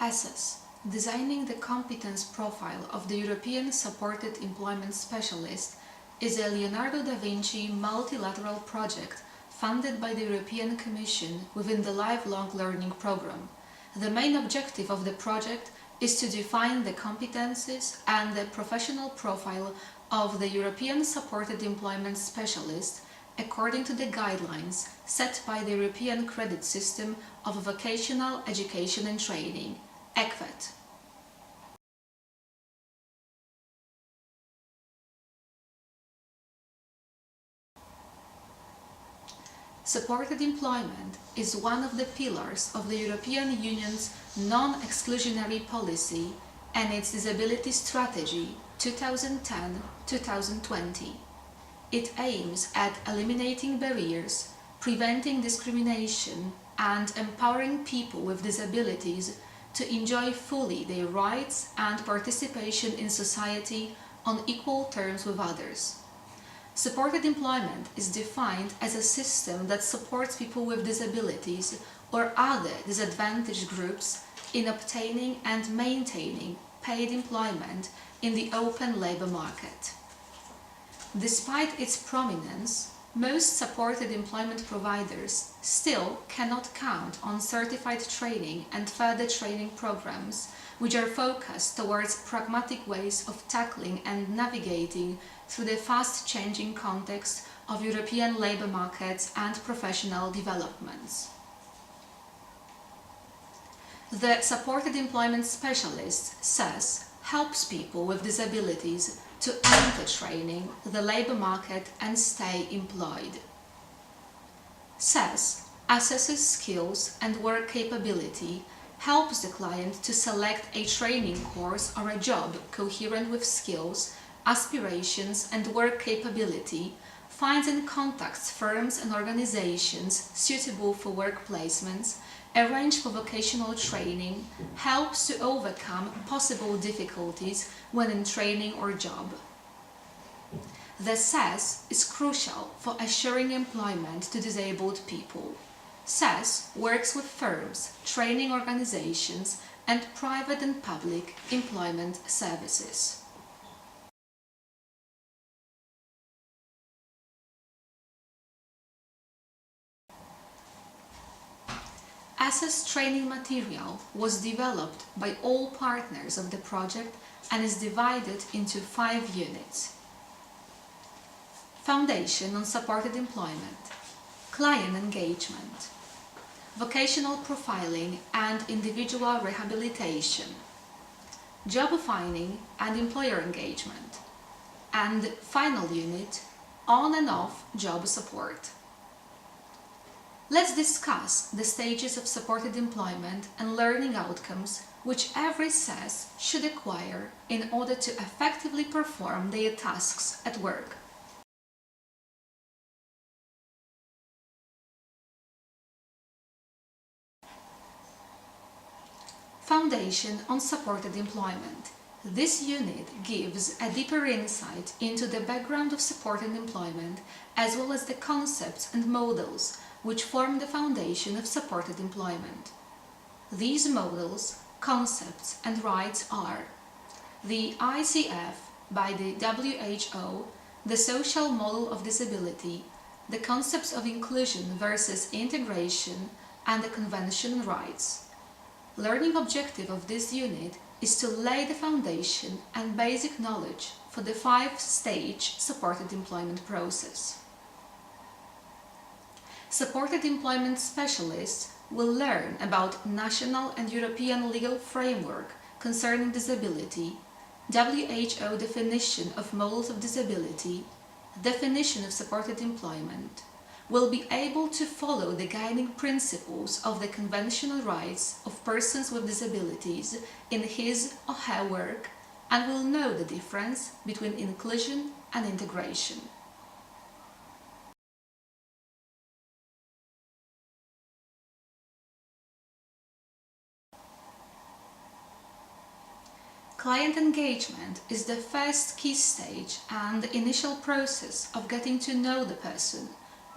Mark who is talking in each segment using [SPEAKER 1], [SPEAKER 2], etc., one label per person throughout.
[SPEAKER 1] ESES, designing the competence profile of the European Supported Employment Specialist, is a Leonardo da Vinci multilateral project funded by the European Commission within the Lifelong Learning Programme. The main objective of the project is to define the competencies and the professional profile of the European Supported Employment Specialist according to the guidelines set by the European Credit System of Vocational Education and Training, ECVET. Supported employment is one of the pillars of the European Union's non-exclusionary policy and its disability strategy 2010-2020. It aims at eliminating barriers, preventing discrimination, and empowering people with disabilities to enjoy fully their rights and participation in society on equal terms with others. Supported employment is defined as a system that supports people with disabilities or other disadvantaged groups in obtaining and maintaining paid employment in the open labour market. Despite its prominence, most supported employment providers still cannot count on certified training and further training programs which are focused towards pragmatic ways of tackling and navigating through the fast-changing context of European labour markets and professional developments. The Supported Employment Specialist, SES, helps people with disabilities to enter training, the labour market and stay employed. SES assesses skills and work capability, helps the client to select a training course or a job coherent with skills, aspirations and work capability, finds and contacts firms and organizations suitable for work placements, arrange for vocational training, helps to overcome possible difficulties when in training or job. The SES is crucial for assuring employment to disabled people. SES works with firms, training organizations and private and public employment services. ESES training material was developed by all partners of the project and is divided into 5 units. Foundation on supported employment, client engagement, vocational profiling and individual rehabilitation, job finding and employer engagement, and final unit, on and off job support. Let's discuss the stages of supported employment and learning outcomes which every SES should acquire in order to effectively perform their tasks at work. Foundation on supported employment. This unit gives a deeper insight into the background of supported employment as well as the concepts and models which form the foundation of supported employment. These models, concepts and rights are the ICF by the WHO, the social model of disability, the concepts of inclusion versus integration, and the Convention on Rights. Learning objective of this unit is to lay the foundation and basic knowledge for the 5-stage supported employment process. Supported employment specialists will learn about national and European legal framework concerning disability, WHO definition of models of disability, definition of supported employment, will be able to follow the guiding principles of the Convention on Rights of Persons with Disabilities in his or her work and will know the difference between inclusion and integration. Client engagement is the first key stage and the initial process of getting to know the person,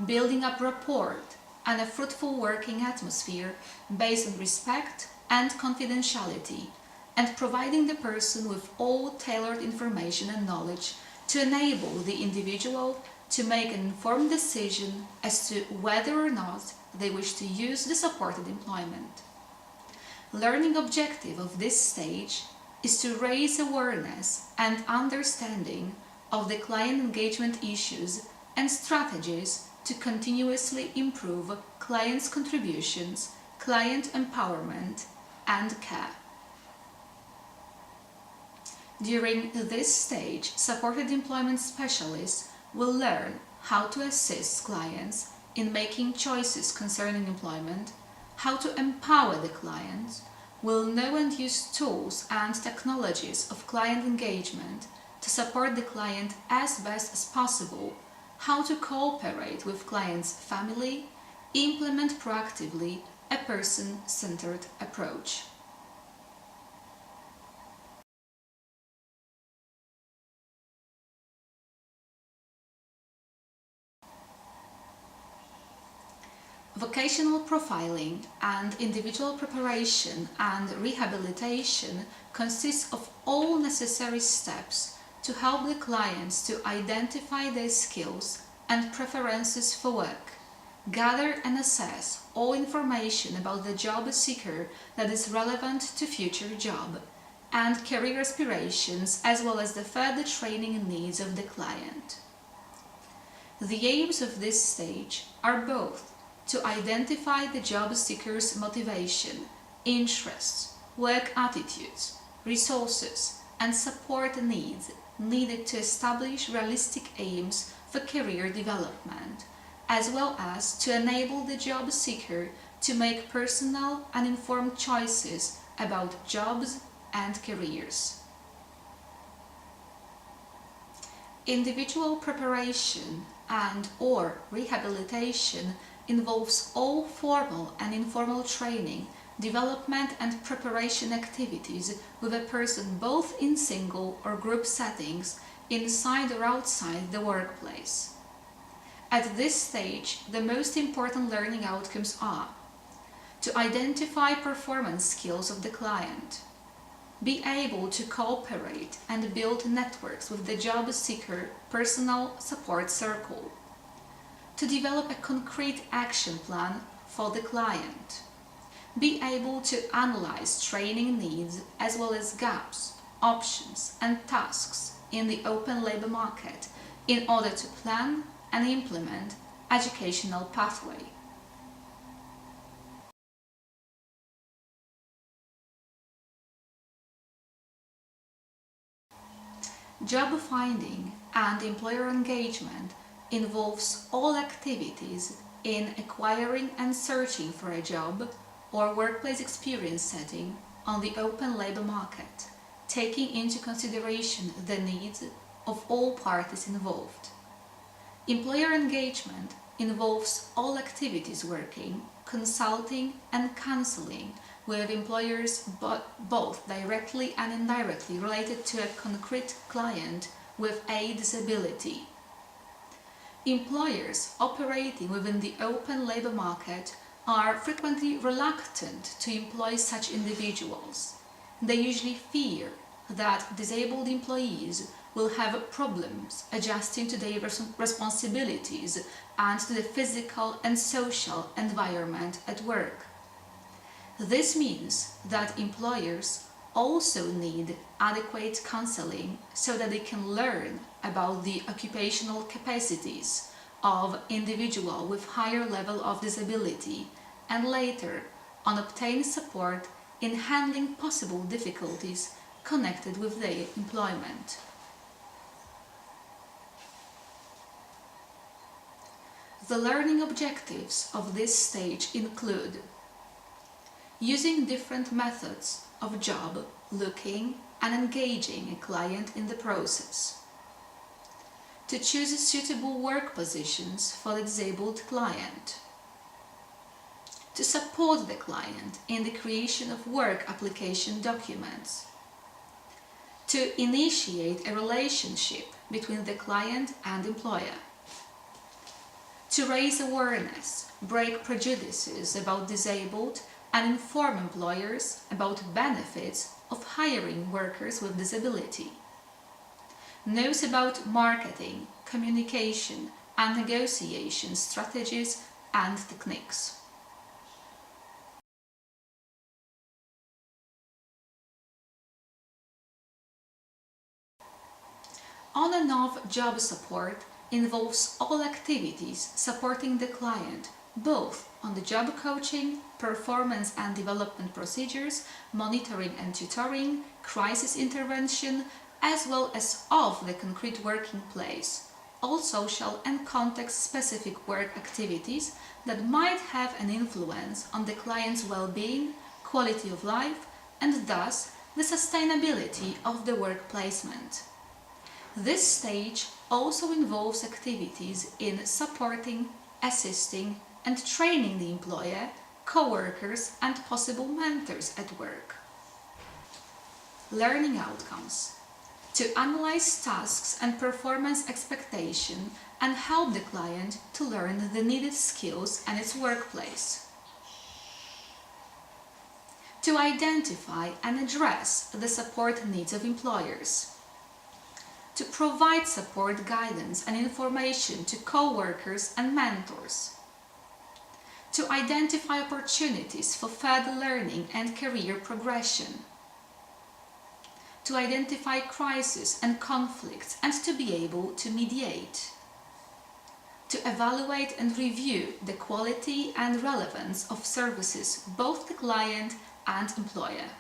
[SPEAKER 1] building up rapport and a fruitful working atmosphere based on respect, and confidentiality, and providing the person with all tailored information and knowledge to enable the individual to make an informed decision as to whether or not they wish to use the supported employment. Learning objective of this stage is to raise awareness and understanding of the client engagement issues and strategies to continuously improve clients' contributions, client empowerment, and care. During this stage, supported employment specialists will learn how to assist clients in making choices concerning employment, how to empower the client, will know and use tools and technologies of client engagement to support the client as best as possible, how to cooperate with client's family, implement proactively a person-centered approach. Vocational profiling and individual preparation and rehabilitation consists of all necessary steps to help the clients to identify their skills and preferences for work, gather and assess all information about the job seeker that is relevant to future job, and career aspirations as well as the further training needs of the client. The aims of this stage are both to identify the job seeker's motivation, interests, work attitudes, resources, and support needs needed to establish realistic aims for career development, as well as to enable the job seeker to make personal and informed choices about jobs and careers. Individual preparation and/or rehabilitation involves all formal and informal training, development and preparation activities with a person both in single or group settings, inside or outside the workplace. At this stage, the most important learning outcomes are to identify performance skills of the client, be able to cooperate and build networks with the job seeker personal support circle, to develop a concrete action plan for the client, be able to analyze training needs as well as gaps, options and tasks in the open labor market in order to plan and implement educational pathway. Job finding and employer engagement involves all activities in acquiring and searching for a job or workplace experience setting on the open labor market, taking into consideration the needs of all parties involved. Employer engagement involves all activities working, consulting and counseling with employers both directly and indirectly related to a concrete client with a disability. Employers operating within the open labor market are frequently reluctant to employ such individuals. They usually fear that disabled employees will have problems adjusting to their responsibilities and to the physical and social environment at work. This means that employers also need adequate counseling so that they can learn about the occupational capacities of individual with higher level of disability and later on obtain support in handling possible difficulties connected with their employment. The learning objectives of this stage include using different methods of job looking and engaging a client in the process, to choose suitable work positions for the disabled client, to support the client in the creation of work application documents, to initiate a relationship between the client and employer, to raise awareness, break prejudices about disabled and inform employers about benefits of hiring workers with disability. Knows about marketing, communication and negotiation strategies and techniques. On and off job support involves all activities supporting the client, both on the job coaching, performance and development procedures, monitoring and tutoring, crisis intervention, as well as off the concrete working place, all social and context-specific work activities that might have an influence on the client's well-being, quality of life, and thus the sustainability of the work placement. This stage also involves activities in supporting, assisting and training the employer, co-workers and possible mentors at work. Learning outcomes. To analyze tasks and performance expectation and help the client to learn the needed skills and its workplace. To identify and address the support needs of employers. To provide support, guidance and information to co-workers and mentors. To identify opportunities for further learning and career progression. To identify crises and conflicts and to be able to mediate. To evaluate and review the quality and relevance of services, both the client and employer.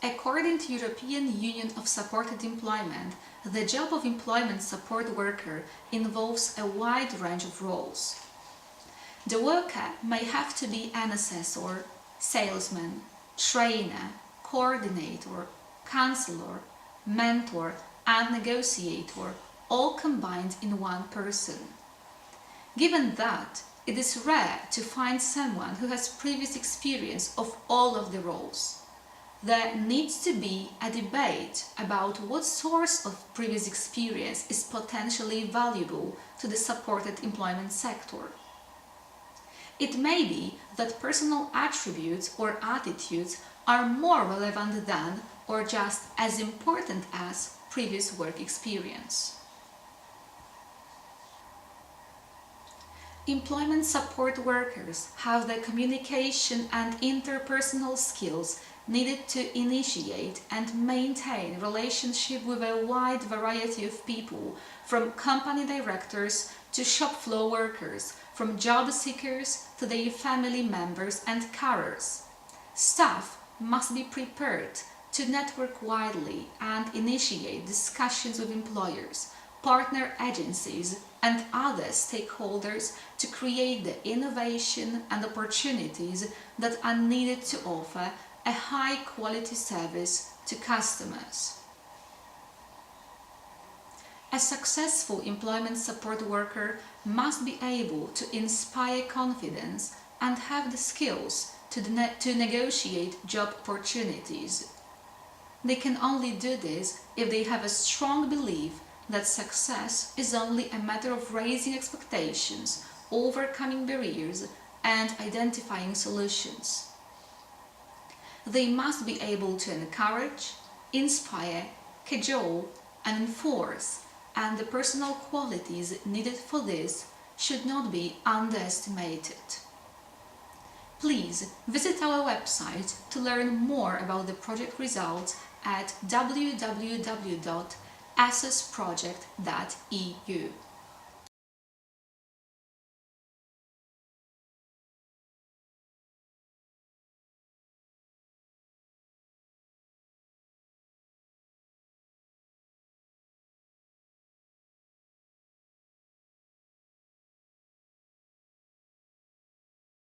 [SPEAKER 1] According to European Union of Supported Employment, the job of employment support worker involves a wide range of roles. The worker may have to be an assessor, salesman, trainer, coordinator, counselor, mentor and negotiator, all combined in one person. Given that, it is rare to find someone who has previous experience of all of the roles. There needs to be a debate about what source of previous experience is potentially valuable to the supported employment sector. It may be that personal attributes or attitudes are more relevant than or just as important as previous work experience. Employment support workers have the communication and interpersonal skills needed to initiate and maintain relationship with a wide variety of people, from company directors to shop floor workers, from job seekers to their family members and carers. Staff must be prepared to network widely and initiate discussions with employers, partner agencies and other stakeholders to create the innovation and opportunities that are needed to offer a high-quality service to customers. A successful employment support worker must be able to inspire confidence and have the skills to negotiate job opportunities. They can only do this if they have a strong belief that success is only a matter of raising expectations, overcoming barriers, and identifying solutions. They must be able to encourage, inspire, cajole, and enforce, and the personal qualities needed for this should not be underestimated. Please visit our website to learn more about the project results at www.esesproject.eu.